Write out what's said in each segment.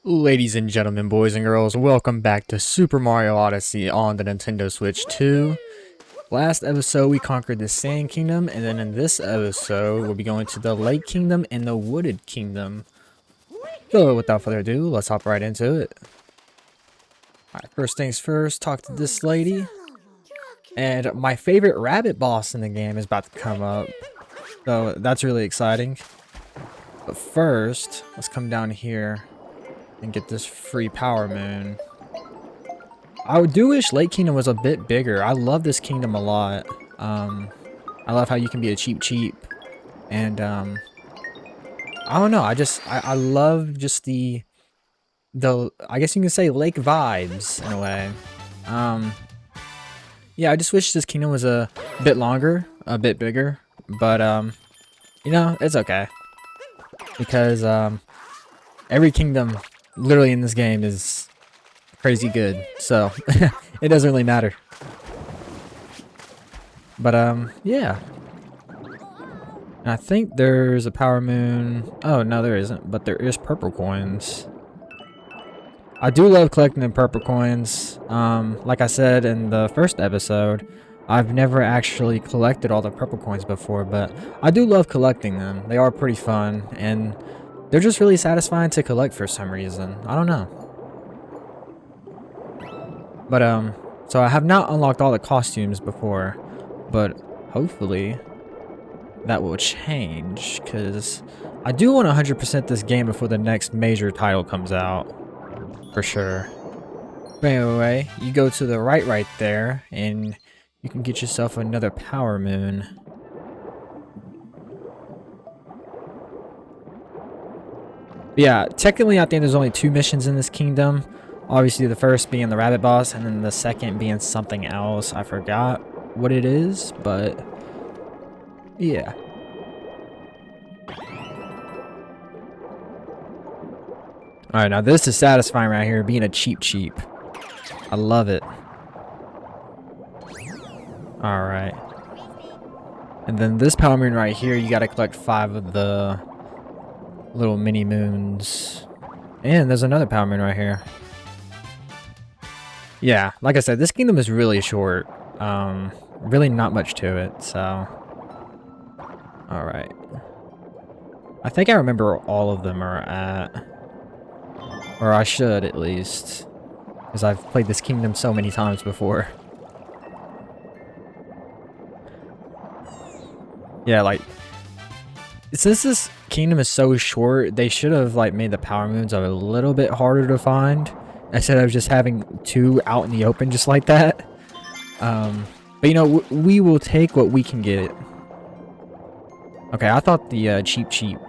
Ladies and gentlemen, boys and girls, welcome back to Super Mario Odyssey on the Nintendo Switch 2. Last episode, we conquered the Sand Kingdom, and then in this episode, we'll be going to the Lake Kingdom and the Wooded Kingdom. So, without further ado, let's hop right into it. Alright, first things first, talk to this lady. And my favorite rabbit boss in the game is about to come up. So, that's really exciting. But first, let's come down here and get this free power moon. I do wish Lake Kingdom was a bit bigger. I love this kingdom a lot. I love how you can be a cheap, and I don't know. I love just the I guess you can say lake vibes in a way. Yeah, I just wish this kingdom was a bit longer, a bit bigger, but you know, it's okay because every kingdom literally in this game is crazy good, so it doesn't really matter. But yeah, and I think there's a power moon. Oh no, there isn't, but there is purple coins. I do love collecting the purple coins. Like I said in the first episode, I've never actually collected all the purple coins before, but I do love collecting them. They are pretty fun, and they're just really satisfying to collect for some reason. I don't know. But so I have not unlocked all the costumes before, but hopefully that will change, because I do want to 100% this game before the next major title comes out, for sure. But anyway, you go to the right there, and you can get yourself another power moon. Yeah, technically I think there's only 2 missions in this kingdom. Obviously the first being the rabbit boss, and then the second being something else. I forgot what it is, but yeah. Alright, now this is satisfying right here, being a cheap. I love it. Alright. And then this power moon right here, you gotta collect 5 of the little mini moons. And there's another power moon right here. Yeah, like I said, this kingdom is really short. Really not much to it, so. Alright. I think I remember where all of them are at. Or I should, at least. Because I've played this kingdom so many times before. Yeah, like, since this kingdom is so short, they should have like made the power moons a little bit harder to find instead of just having 2 out in the open just like that. But you know, we will take what we can get. Okay, I thought the cheap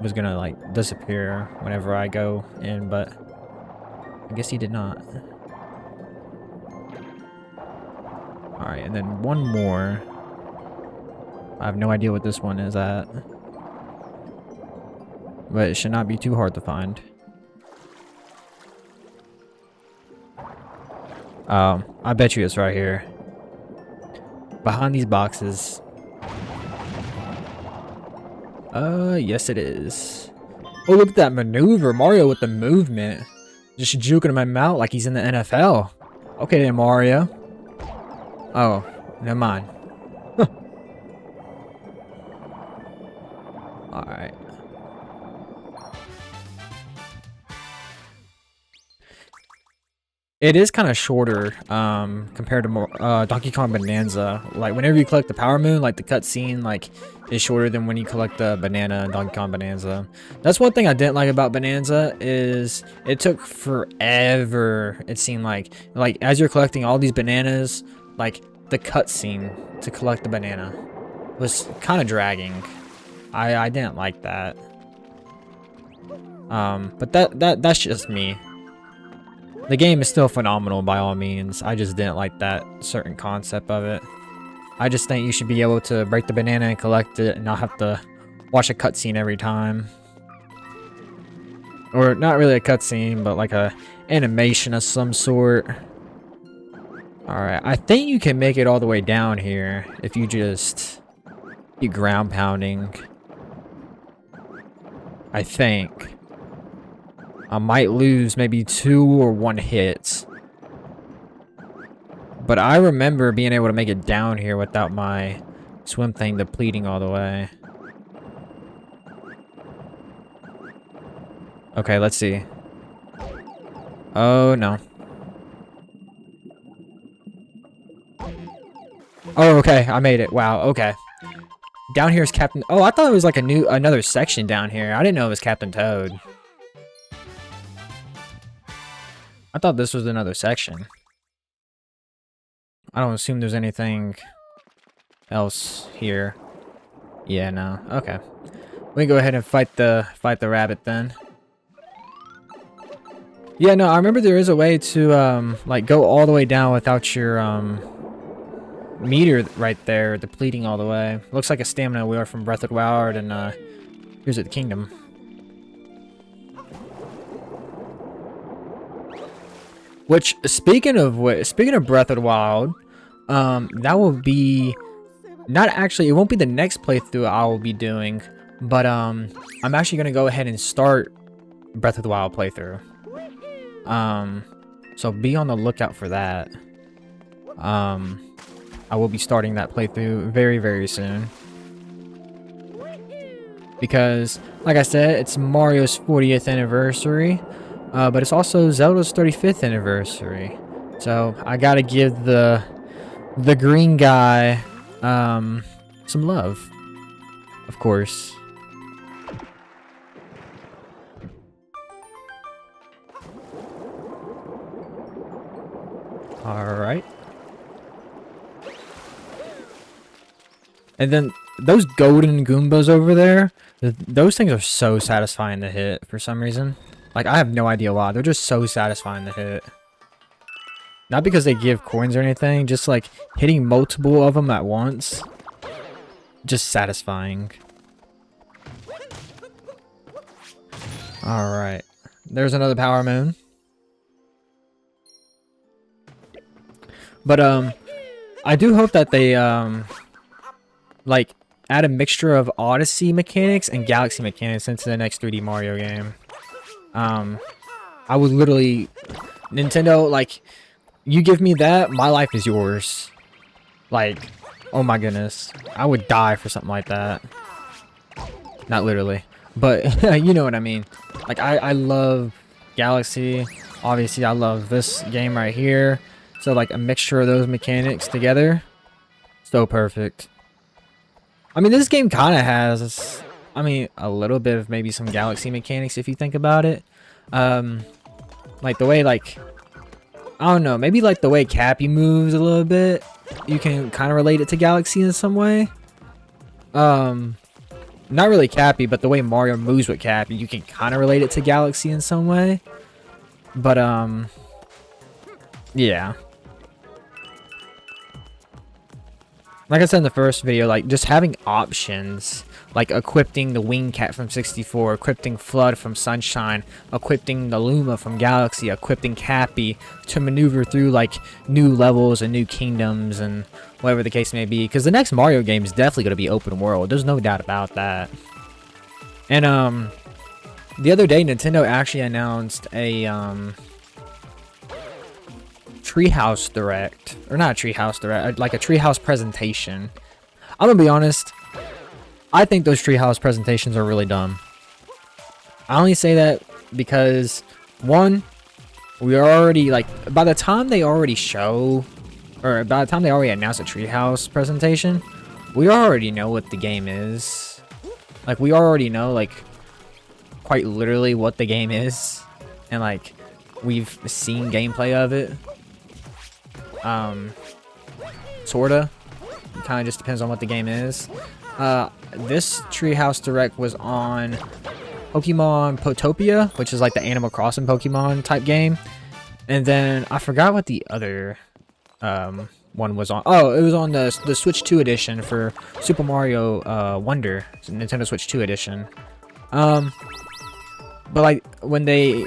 was gonna like disappear whenever I go in, but I guess he did not. Alright, and then one more. I have no idea what this one is at, but it should not be too hard to find. I bet you it's right here. Behind these boxes. Yes it is. Oh, look at that maneuver. Mario with the movement. Just juking him out like he's in the NFL. Okay then, Mario. Oh, never mind. Alright. It is kind of shorter compared to Donkey Kong Bonanza. Like whenever you collect the power moon, like the cutscene like is shorter than when you collect the banana in Donkey Kong Bonanza. That's one thing I didn't like about Bonanza, is it took forever. It seemed like as you're collecting all these bananas, like the cutscene to collect the banana was kind of dragging. I didn't like that. But that's just me. The game is still phenomenal by all means. I just didn't like that certain concept of it. I just think you should be able to break the banana and collect it and not have to watch a cutscene every time. Or not really a cutscene, but like a animation of some sort. Alright, I think you can make it all the way down here if you just keep ground pounding. I think. I might lose maybe 2 or 1 hit. But I remember being able to make it down here without my swim thing depleting all the way. Okay, let's see. Oh, no. Oh, okay, I made it. Wow, okay. Down here is Captain... Oh, I thought it was like another section down here. I didn't know it was Captain Toad. I thought this was another section. I don't assume there's anything else here. Yeah, no. Okay. We can go ahead and fight the rabbit then. Yeah, no, I remember there is a way to like go all the way down without your meter right there depleting all the way. Looks like a stamina wheel from Breath of the Wild and here's at the Kingdom. Which speaking of Breath of the Wild, that will be not actually, it won't be the next playthrough I will be doing, but I'm actually gonna go ahead and start Breath of the Wild playthrough. So be on the lookout for that. I will be starting that playthrough very, very soon. Because, like I said, it's Mario's 40th anniversary, but it's also Zelda's 35th anniversary. So I gotta give the green guy some love, of course. Alright. And then those golden Goombas over there, those things are so satisfying to hit for some reason. Like, I have no idea why. They're just so satisfying to hit. Not because they give coins or anything, just like hitting multiple of them at once. Just satisfying. Alright. There's another Power Moon. But, I do hope that they, like, add a mixture of Odyssey mechanics and Galaxy mechanics into the next 3D Mario game. I would literally... Nintendo, like, you give me that, my life is yours. Like, oh my goodness. I would die for something like that. Not literally. But, you know what I mean. Like, I love Galaxy. Obviously, I love this game right here. So, like, a mixture of those mechanics together. So perfect. I mean, this game kind of has, I mean, a little bit of maybe some Galaxy mechanics if you think about it. Like, the way, like, I don't know, maybe, like, the way Cappy moves a little bit. You can kind of relate it to Galaxy in some way. Not really Cappy, but the way Mario moves with Cappy, you can kind of relate it to Galaxy in some way. But, yeah. Like I said in the first video, like, just having options, like equipping the Wing Cat from 64, equipping Flood from Sunshine, equipping the Luma from Galaxy, equipping Cappy to maneuver through, like, new levels and new kingdoms and whatever the case may be. Because the next Mario game is definitely going to be open world. There's no doubt about that. And, the other day, Nintendo actually announced a, Treehouse Direct, or not a Treehouse Direct, like a Treehouse presentation. I'm gonna be honest, I think those Treehouse presentations are really dumb. I only say that because, one, we are already, like, by the time they already show, or by the time they already announce a Treehouse presentation, we already know what the game is. Like, we already know, like, quite literally what the game is, and, like, we've seen gameplay of it. Sorta. It kind of just depends on what the game is. This Treehouse Direct was on Pokemon Potopia, which is like the Animal Crossing Pokemon type game. And then I forgot what the other one was on. Oh, it was on the Switch 2 edition for Super Mario Wonder, Nintendo Switch 2 edition. But like when they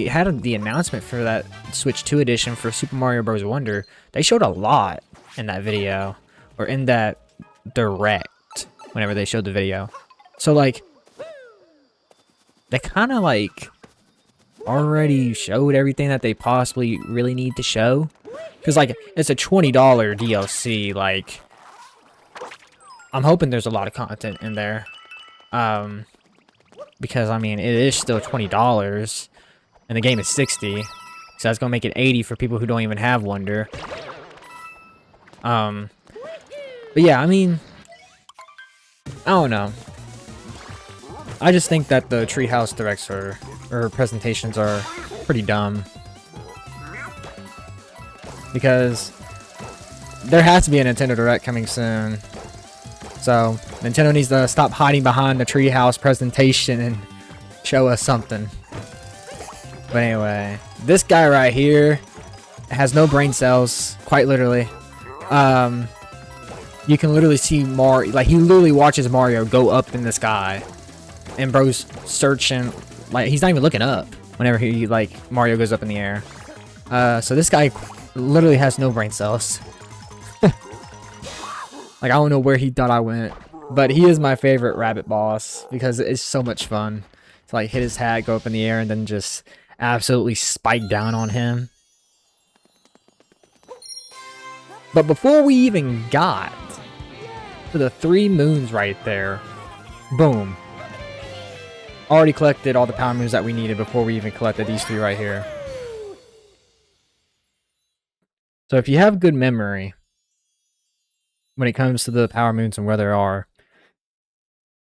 had the announcement for that Switch 2 edition for Super Mario Bros. Wonder, they showed a lot in that video, or in that direct, whenever they showed the video. So, like, they kind of, like, already showed everything that they possibly really need to show. Because, like, it's a $20 DLC. Like, I'm hoping there's a lot of content in there. Because, I mean, it is still $20. And the game is 60. So that's going to make it 80 for people who don't even have Wonder. But yeah, I mean, I don't know. I just think that the Treehouse Directs or presentations are pretty dumb. Because there has to be a Nintendo Direct coming soon. So, Nintendo needs to stop hiding behind the Treehouse presentation and show us something. But anyway, this guy right here has no brain cells, quite literally. You can literally see Mario, like, he literally watches Mario go up in the sky. And bro's searching, like, he's not even looking up whenever he, like, Mario goes up in the air. So this guy literally has no brain cells. Like, I don't know where he thought I went. But he is my favorite rabbit boss because it's so much fun to, like, hit his hat, go up in the air, and then just absolutely spike down on him. But before we even got to the 3 moons right there, boom. Already collected all the power moons that we needed before we even collected these 3 right here. So if you have good memory when it comes to the power moons and where they are,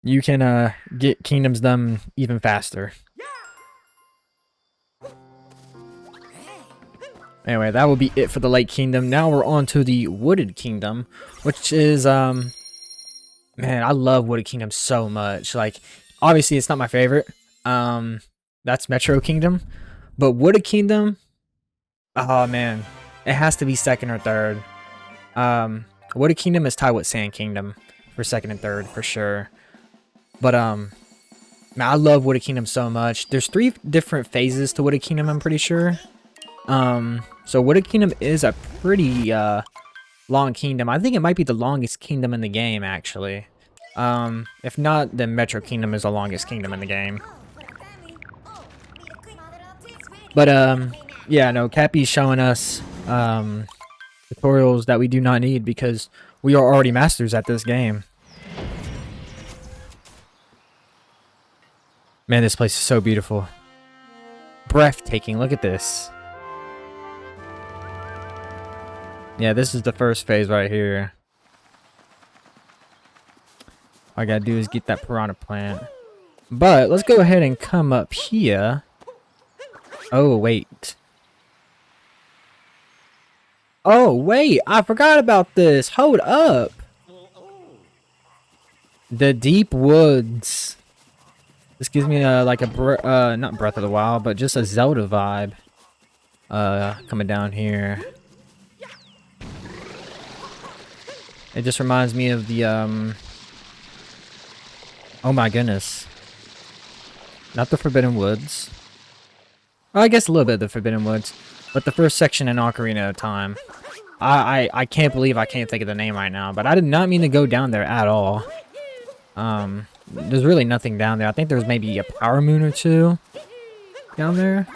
you can get kingdoms done even faster. Anyway, that will be it for the Lake Kingdom. Now we're on to the Wooded Kingdom, which is, man, I love Wooded Kingdom so much. Like, obviously, it's not my favorite. That's Metro Kingdom. But Wooded Kingdom, oh, man, it has to be second or third. Wooded Kingdom is tied with Sand Kingdom for second and third, for sure. But, man, I love Wooded Kingdom so much. There's 3 different phases to Wooded Kingdom, I'm pretty sure. So Wooded Kingdom is a pretty, long kingdom. I think it might be the longest kingdom in the game, actually. If not, then Metro Kingdom is the longest kingdom in the game. But, yeah, no, Cappy's showing us, tutorials that we do not need because we are already masters at this game. Man, this place is so beautiful. Breathtaking, look at this. Yeah, this is the first phase right here. All I gotta do is get that piranha plant. But let's go ahead and come up here. Oh, wait. Oh, wait. I forgot about this. Hold up. The Deep Woods. This gives me like a not Breath of the Wild, but just a Zelda vibe. Coming down here. It just reminds me of the oh my goodness. Not the Forbidden Woods. Well, I guess a little bit of the Forbidden Woods. But the first section in Ocarina of Time. I can't believe I can't think of the name right now. But I did not mean to go down there at all. There's really nothing down there. I think there's maybe a power moon or 2 down there.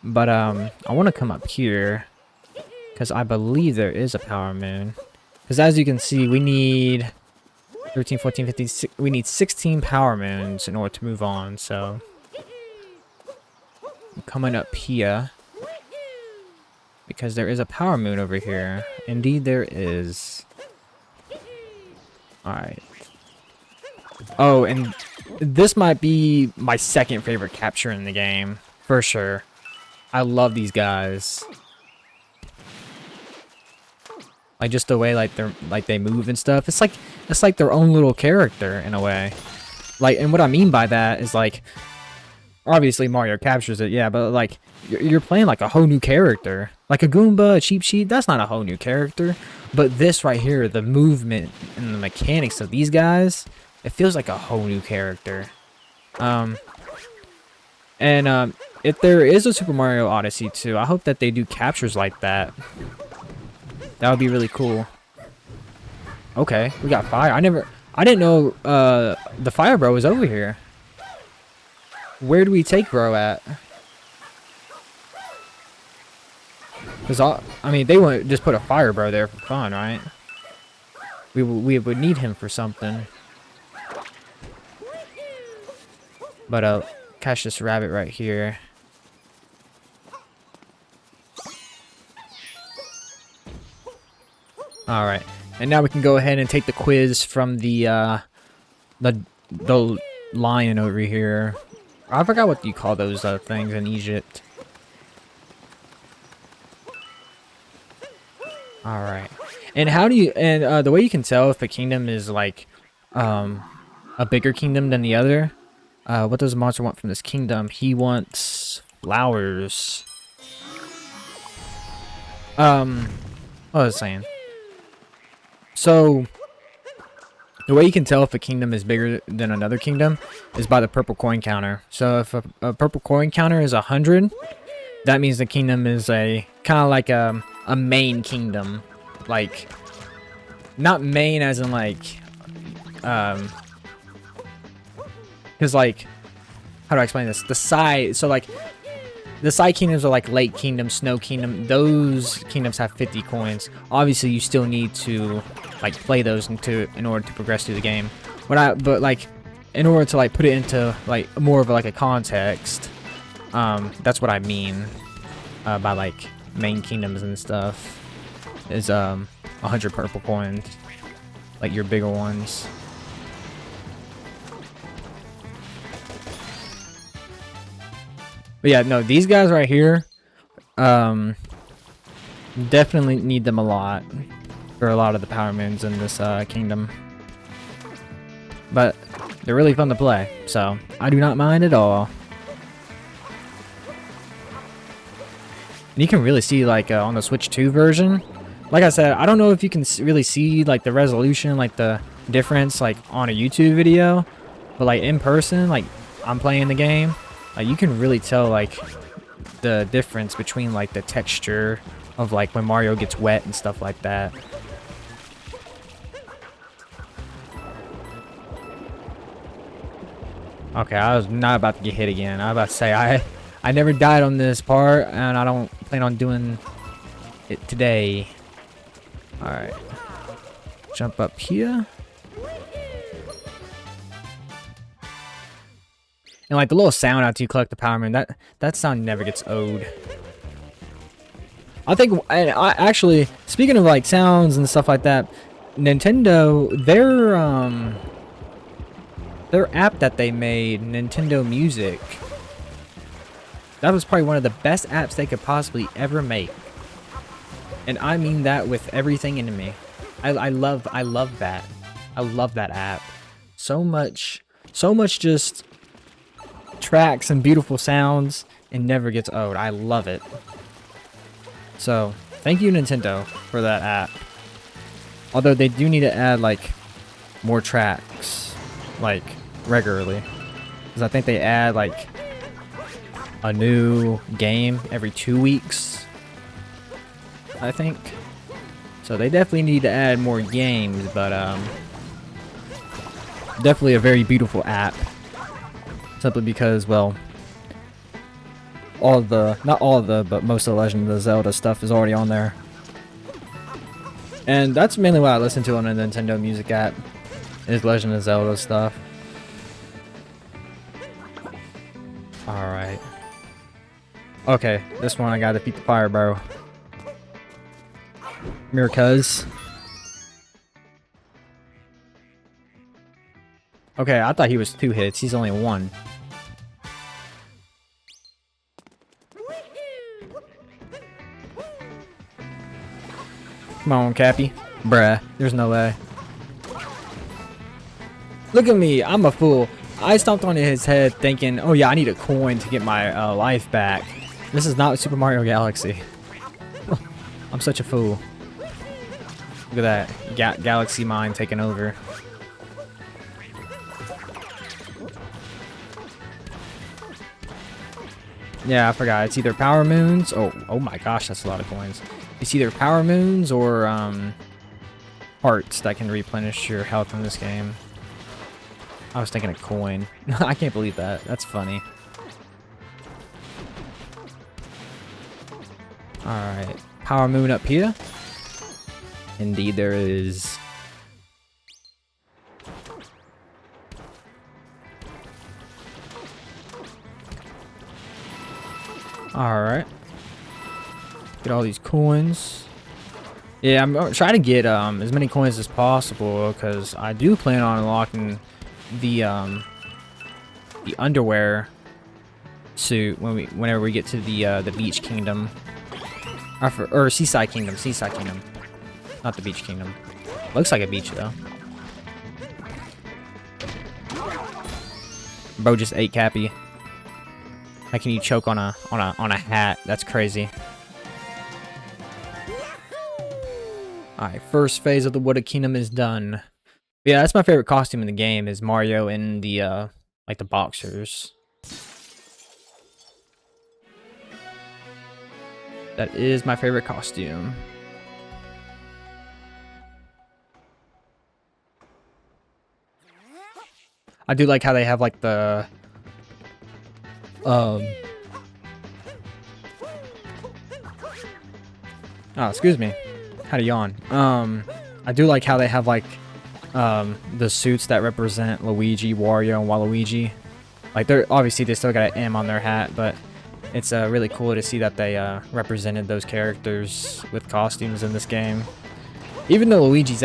But I want to come up here. Because I believe there is a power moon. Because as you can see, we need 13, 14, 15, we need 16 power moons in order to move on, so I'm coming up here because there is a power moon over here. Indeed there is. Alright. Oh, and this might be my second favorite capture in the game, for sure. I love these guys. Like, just the way, like, they move and stuff. It's like their own little character, in a way. Like, and what I mean by that is, like, obviously Mario captures it, yeah, but, like, you're playing, like, a whole new character. Like a Goomba, a Cheep Cheep, that's not a whole new character. But this right here, the movement and the mechanics of these guys, it feels like a whole new character. If there is a Super Mario Odyssey 2, I hope that they do captures like that. That would be really cool. Okay, we got fire. I didn't know the fire bro was over here. Where do we take bro at? Because, I mean, they wouldn't just put a fire bro there for fun, right? We would need him for something. But, catch this rabbit right here. Alright. And now we can go ahead and take the quiz from the lion over here. I forgot what you call those things in Egypt. Alright. And how do you... And the way you can tell if a kingdom is, like, a bigger kingdom than the other... what does the monster want from this kingdom? He wants flowers. What was I saying? So, the way you can tell if a kingdom is bigger than another kingdom is by the purple coin counter. So, if a purple coin counter is 100, that means the kingdom is a kind of like a main kingdom. Like, not main as in like, because like, how do I explain this? The side, so like, the side kingdoms are like Lake Kingdom, Snow Kingdom. Those kingdoms have 50 coins. Obviously, you still need to like play those in order to progress through the game. But like, in order to like put it into like more of like a context, that's what I mean by like main kingdoms and stuff. Is 100 purple coins, like your bigger ones. But yeah, no, these guys right here, definitely need them a lot for a lot of the power moons in this kingdom. But they're really fun to play, so I do not mind at all. And you can really see, like, on the Switch 2 version, like I said, I don't know if you can really see, like, the resolution, like, the difference, like, on a YouTube video, but, like, in person, like, I'm playing the game. You can really tell, like, the difference between, like, the texture of, like, when Mario gets wet and stuff like that. Okay, I was not about to get hit again. I was about to say, I never died on this part, and I don't plan on doing it today. Alright. Jump up here. And like the little sound after you collect the power moon, that sound never gets old. I think, and I actually, speaking of like sounds and stuff like that, Nintendo, their app that they made, Nintendo Music, that was probably one of the best apps they could possibly ever make. And I mean that with everything in me. I love that. I love that app. So much just tracks and beautiful sounds, and never gets old. I love it. So thank you, Nintendo, for that app. Although they do need to add like more tracks, like regularly, because I think they add like a new game every 2 weeks, I think. So they definitely need to add more games, but definitely a very beautiful app. Simply because, well, not all of the, but most of the Legend of Zelda stuff is already on there. And that's mainly what I listen to on the Nintendo Music app, is Legend of Zelda stuff. Alright. Okay, this one I gotta defeat the fire bro. Mirror cuz. Okay, I thought he was 2 hits. He's only 1. Come on, Cappy. Bruh, there's no way. Look at me, I'm a fool. I stomped on his head thinking, oh yeah, I need a coin to get my life back. This is not Super Mario Galaxy. I'm such a fool. Look at that, Galaxy mind taking over. Yeah, I forgot. It's either power moons. Oh my gosh, that's a lot of coins. It's either power moons or hearts that can replenish your health in this game. I was thinking a coin. I can't believe that. That's funny. Alright. power moon up here. Indeed, there is. Alright. Get all these coins. Yeah, I'm trying to get as many coins as possible because I do plan on unlocking the underwear suit whenever we get to the beach kingdom. Or seaside kingdom, not the beach kingdom. Looks like a beach though. Bro just ate Cappy. How can you choke on a hat? That's crazy. Alright, first phase of the Wooded Kingdom is done. Yeah, that's my favorite costume in the game is Mario in the like the boxers. That is my favorite costume. I do like how they have like the oh, excuse me. Had a yawn. I do like how they have like the suits that represent Luigi, Wario, and Waluigi. Like they're obviously they still got an M on their hat, but it's really cool to see that they represented those characters with costumes in this game. Even though Luigi's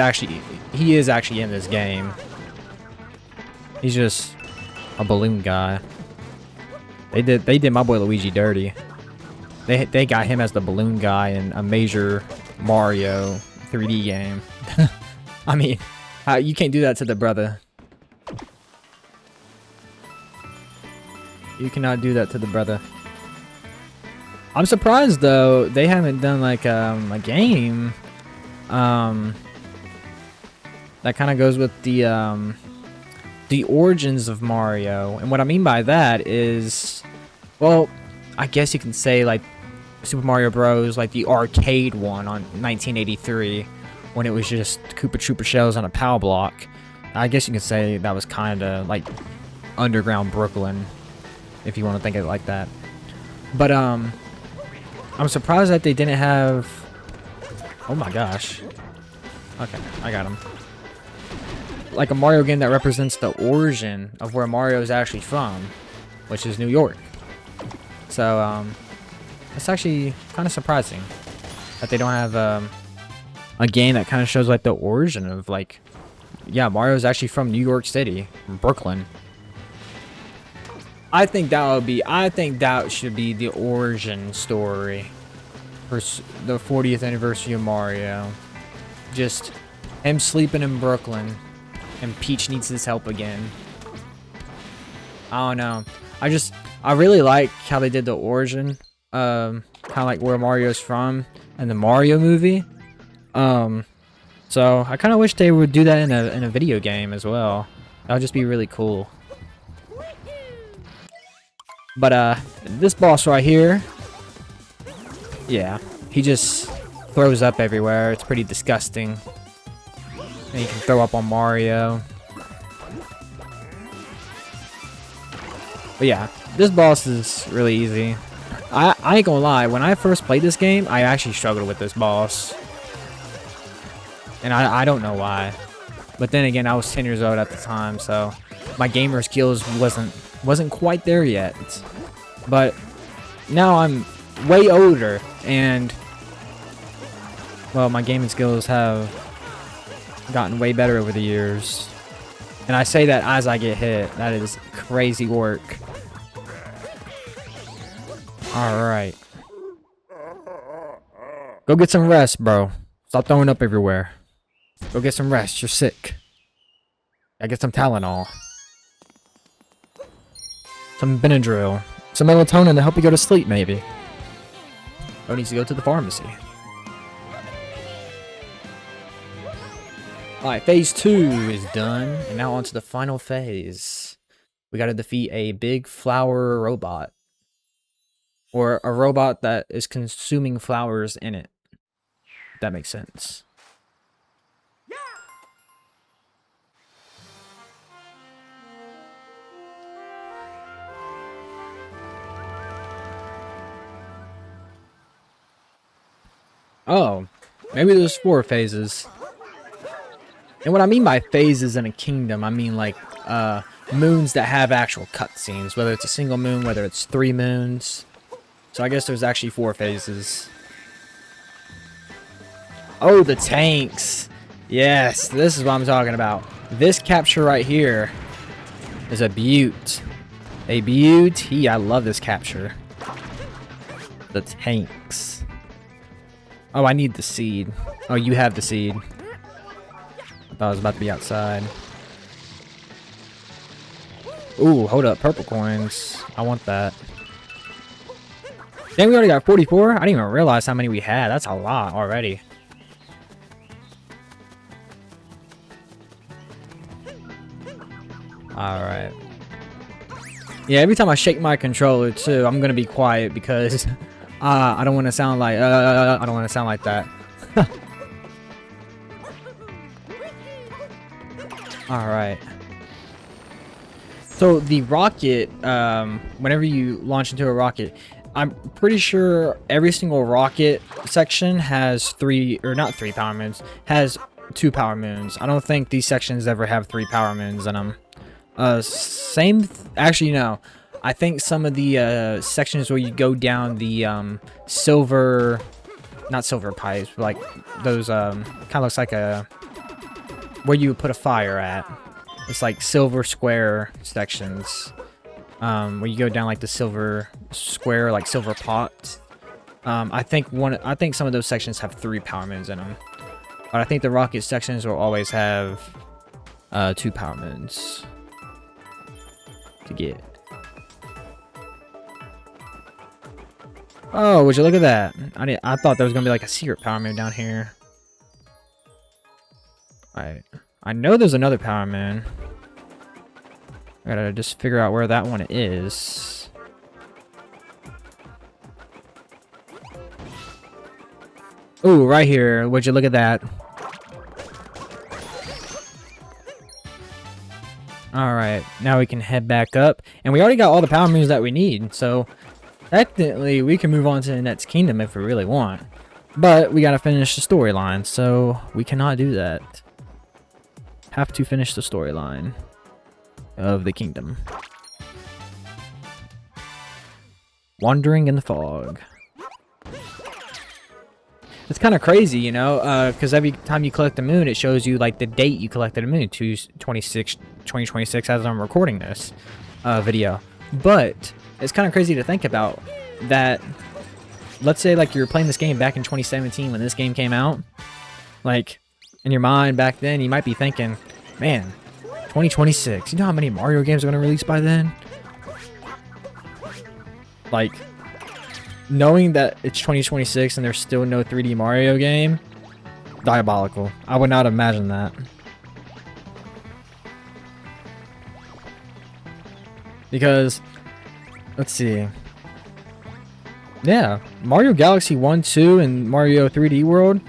he is actually in this game. He's just a balloon guy. They did my boy Luigi dirty. They got him as the balloon guy in a major Mario 3D game. I mean, you can't do that to the brother. You cannot do that to the brother. I'm surprised though they haven't done like a game that kind of goes with the origins of Mario. And what I mean by that is, well, I guess you can say like Super Mario Bros. Like the arcade one on 1983 when it was just Koopa Troopa shells on a POW block. I guess you can say that was kind of like underground Brooklyn, if you want to think of it like that. But I'm surprised that they didn't have. Oh my gosh. Okay, I got him. Like a Mario game that represents the origin of where Mario is actually from, which is New York. So it's actually kind of surprising that they don't have a game that kind of shows like the origin of like, yeah, Mario's actually from New York City, Brooklyn. I think that should be the origin story for the 40th anniversary of Mario. Just him sleeping in Brooklyn and Peach needs his help again. I don't know. I really like how they did the origin, kind of like where Mario's from in the Mario movie. So I kind of wish they would do that in a video game as well. That would just be really cool. But this boss right here, yeah, he just throws up everywhere. It's pretty disgusting. And he can throw up on Mario. But yeah, this boss is really easy. I ain't gonna lie, when I first played this game, I actually struggled with this boss. And I don't know why. But then again, I was 10 years old at the time, so my gamer skills wasn't quite there yet. But now I'm way older, and well, my gaming skills have gotten way better over the years. And I say that as I get hit. That is crazy work. Alright. Go get some rest, bro. Stop throwing up everywhere. Go get some rest. You're sick. I get some Tylenol. Some Benadryl. Some melatonin to help you go to sleep, maybe. Oh, needs to go to the pharmacy. Alright, phase 2 is done. And now on to the final phase. We gotta defeat a big flower robot. Or a robot that is consuming flowers in it. If that makes sense. Oh, maybe there's 4 phases. And what I mean by phases in a kingdom, I mean like moons that have actual cutscenes, whether it's a single moon, whether it's 3 moons. So I guess there's actually 4 phases. Oh, the tanks. Yes, this is what I'm talking about. This capture right here is a beaut. A beauty. I love this capture. The tanks. Oh, I need the seed. Oh, you have the seed. I thought I was about to be outside. Ooh, hold up. Purple coins. I want that. Dang, we already got 44? I didn't even realize how many we had. That's a lot already. Alright. Yeah, every time I shake my controller too, I'm gonna be quiet because I don't want to sound like I don't want to sound like that. Alright. So the rocket, whenever you launch into a rocket, I'm pretty sure every single rocket section has 3, or not 3 power moons, has 2 power moons. I don't think these sections ever have 3 power moons in them. Actually, no. I think some of the sections where you go down the silver, not silver pipes, but like those kind of looks like a where you would put a fire at. It's like silver square sections, where you go down like the silver square, like silver pot. I think some of those sections have 3 power moons in them, but I think the rocket sections will always have 2 power moons to get. Oh, would you look at that? I thought there was gonna be like a secret power moon down here. I know there's another power moon. I gotta just figure out where that one is. Ooh, right here. Would you look at that? Alright, now we can head back up. And we already got all the power moons that we need, so technically we can move on to the next kingdom if we really want. But we gotta finish the storyline, so we cannot do that. Have to finish the storyline of the kingdom. Wandering in the fog. It's kind of crazy, you know, because every time you collect the moon, it shows you like the date you collected a moon, 2026 as I'm recording this video. But it's kind of crazy to think about that. Let's say like you're playing this game back in 2017 when this game came out. Like in your mind back then, you might be thinking, man, 2026, you know how many Mario games are going to release by then? Like, knowing that it's 2026 and there's still no 3D Mario game, diabolical. I would not imagine that. Because, let's see. Yeah, Mario Galaxy 1, 2, and Mario 3D World,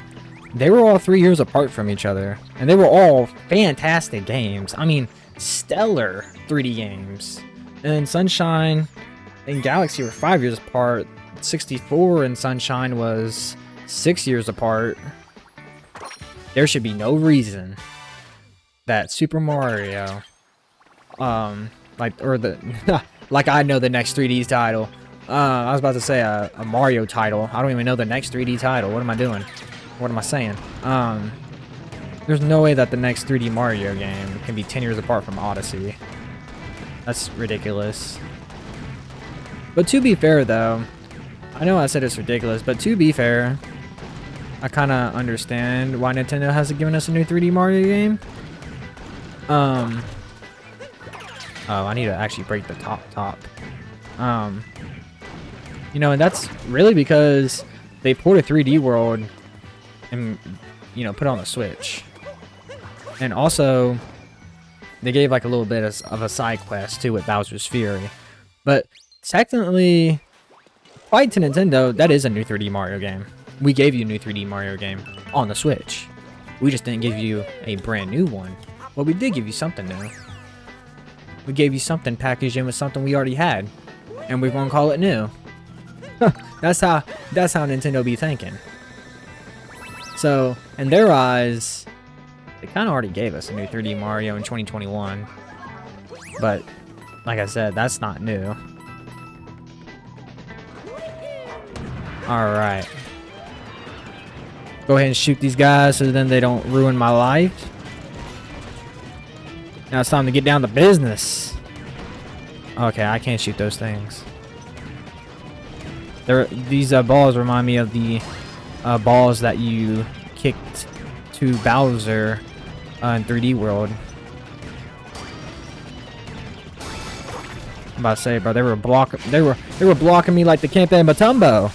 they were all 3 years apart from each other. And they were all fantastic games. I mean, stellar 3D games. And Sunshine and Galaxy were 5 years apart. 64 and Sunshine was 6 years apart. There should be no reason that Super Mario, like I know the next 3D title. I was about to say a Mario title. I don't even know the next 3D title. What am I doing? What am I saying? There's no way that the next 3D Mario game can be 10 years apart from Odyssey. That's ridiculous. But to be fair, though, I know I said it's ridiculous, but to be fair, I kind of understand why Nintendo hasn't given us a new 3D Mario game. Oh, I need to actually break the top. You know, and that's really because they ported 3D World and, you know, put it on the Switch. And also, they gave like a little bit of a side quest too with Bowser's Fury. But technically, quite to Nintendo, that is a new 3D Mario game. We gave you a new 3D Mario game on the Switch. We just didn't give you a brand new one. Well, we did give you something new. We gave you something packaged in with something we already had. And we're gonna call it new. That's how Nintendo be thinking. So, in their eyes, they kind of already gave us a new 3D Mario in 2021. But, like I said, that's not new. Alright. Go ahead and shoot these guys so then they don't ruin my life. Now it's time to get down to business. Okay, I can't shoot those things. These balls remind me of the balls that you kicked to Bowser in 3D World. I'm about to say, bro, they were blocking me like the Camp and Matumbo.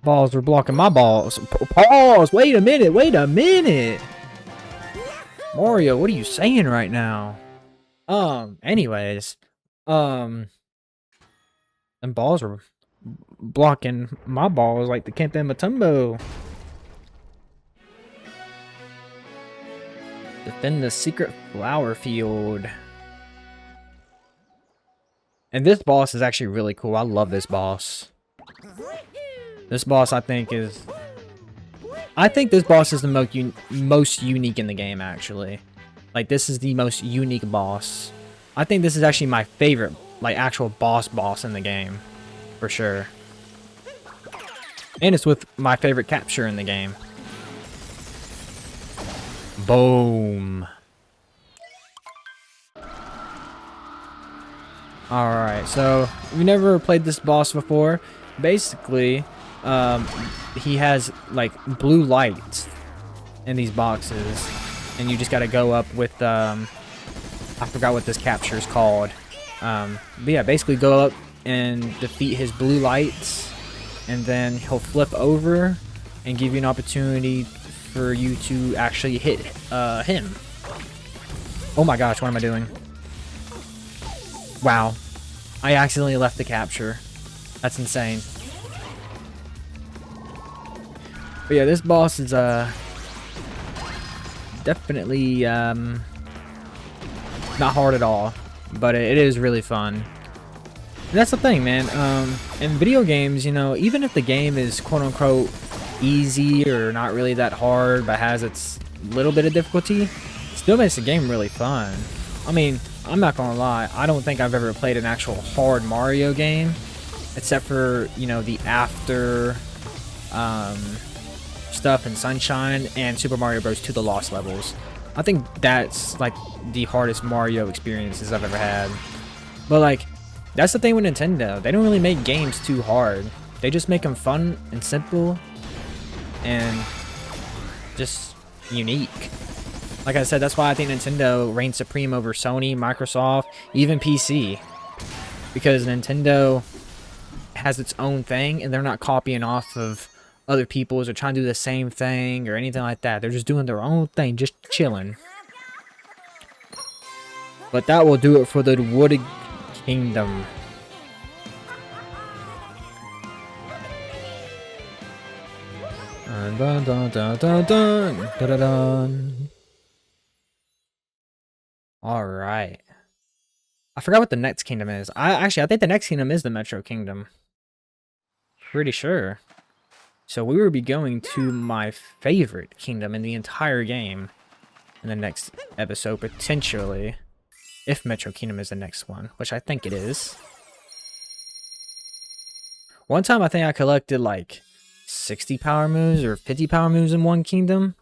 Balls were blocking my balls. Pause! Wait a minute! Mario, what are you saying right now? Anyways. Them balls were blocking my balls like the Camp and Matumbo. Defend the secret flower field. And this boss is actually really cool. I love this boss. This boss, I think this boss is the most unique in the game, actually. Like, this is the most unique boss. I think this is actually my favorite, like, actual boss in the game. For sure. And it's with my favorite capture in the game. Boom. Alright, so, we never played this boss before. Basically, he has like blue lights in these boxes, and you just gotta go up with I forgot what this capture is called, but yeah, basically go up and defeat his blue lights, and then he'll flip over and give you an opportunity for you to actually hit him. Oh my gosh, what am I doing? Wow, I accidentally left the capture. That's insane. But yeah, this boss is definitely not hard at all, but it is really fun. And that's the thing, man. In video games, you know, even if the game is quote-unquote easy or not really that hard, but has its little bit of difficulty, it still makes the game really fun. I mean, I'm not gonna lie, I don't think I've ever played an actual hard Mario game, except for, you know, the after stuff in Sunshine and Super Mario Bros. 2 The Lost Levels. I think that's like the hardest Mario experiences I've ever had. But like, that's the thing with Nintendo. They don't really make games too hard. They just make them fun and simple and just unique. Like I said, that's why I think Nintendo reigns supreme over Sony, Microsoft, even PC. Because Nintendo has its own thing, and they're not copying off of other people's or trying to do the same thing or anything like that. They're just doing their own thing, just chilling. But that will do it for the Wooded Kingdom. Dun, dun, dun, dun, dun, dun, dun, dun. Alright. I forgot what the next kingdom is. I think the next kingdom is the Metro Kingdom. Pretty sure. So we will be going to my favorite kingdom in the entire game in the next episode, potentially. If Metro Kingdom is the next one, which I think it is. One time I think I collected like 60 power moons or 50 power moons in one kingdom.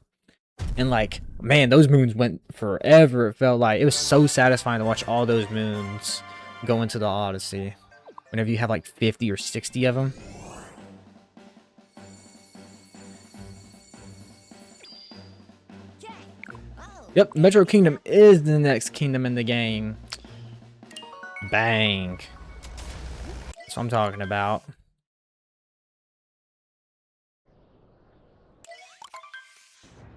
And like, man, those moons went forever. It felt like it was so satisfying to watch all those moons go into the Odyssey. Whenever you have like 50 or 60 of them. Yep, Metro Kingdom is the next kingdom in the game. Bang. That's what I'm talking about.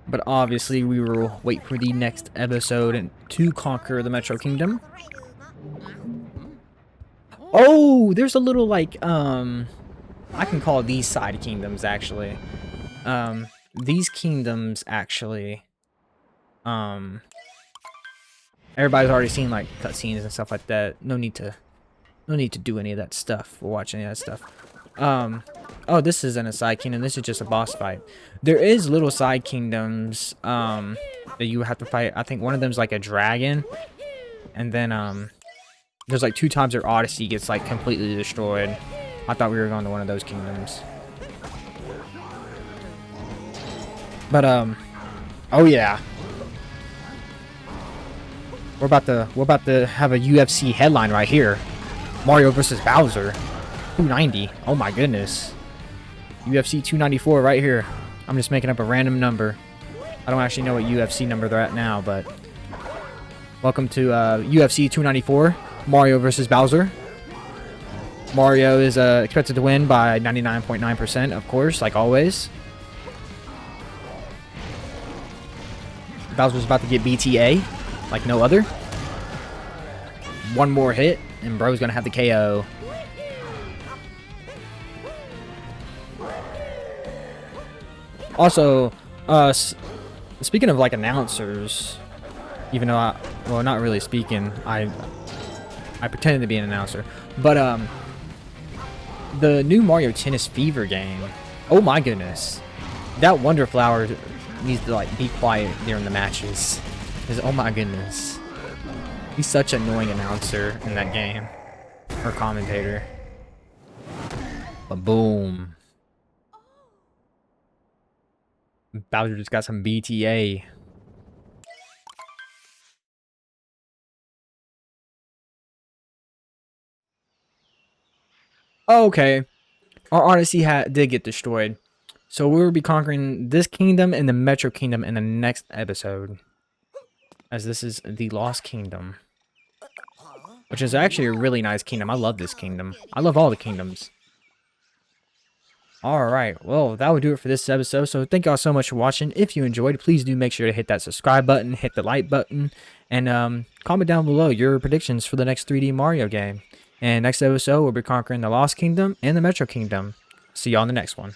But obviously, we will wait for the next episode to conquer the Metro Kingdom. Oh, there's a little, like, I can call these side kingdoms, actually. These kingdoms, actually, everybody's already seen, like, cutscenes and stuff like that. No need to do any of that stuff or watch any of that stuff. Oh, this isn't a side kingdom. This is just a boss fight. There is little side kingdoms that you have to fight. I think one of them's like a dragon. And then there's like 2 times your Odyssey gets like completely destroyed. I thought we were going to one of those kingdoms. But oh yeah. We're about to have a UFC headline right here. Mario versus Bowser. 290. Oh my goodness. UFC 294 right here. I'm just making up a random number. I don't actually know what UFC number they're at now, but welcome to UFC 294. Mario versus Bowser. Mario is expected to win by 99.9%, of course, like always. Bowser's about to get BTA, like no other. One more hit, and bro's gonna have the KO. Also, speaking of like announcers, even though well, not really speaking, I pretended to be an announcer, but the new Mario Tennis Fever game. Oh my goodness, that Wonder Flower needs to like be quiet during the matches. Cause oh my goodness, he's such an annoying announcer in that game or commentator. But boom. Bowser just got some BTA. Okay. Our Odyssey did get destroyed. So we will be conquering this kingdom and the Metro Kingdom in the next episode. As this is the Lost Kingdom. Which is actually a really nice kingdom. I love this kingdom. I love all the kingdoms. Alright, well, that would do it for this episode. So thank y'all so much for watching. If you enjoyed, please do make sure to hit that subscribe button, hit the like button, and comment down below your predictions for the next 3D Mario game. And next episode, we'll be conquering the Lost Kingdom and the Metro Kingdom. See y'all in the next one.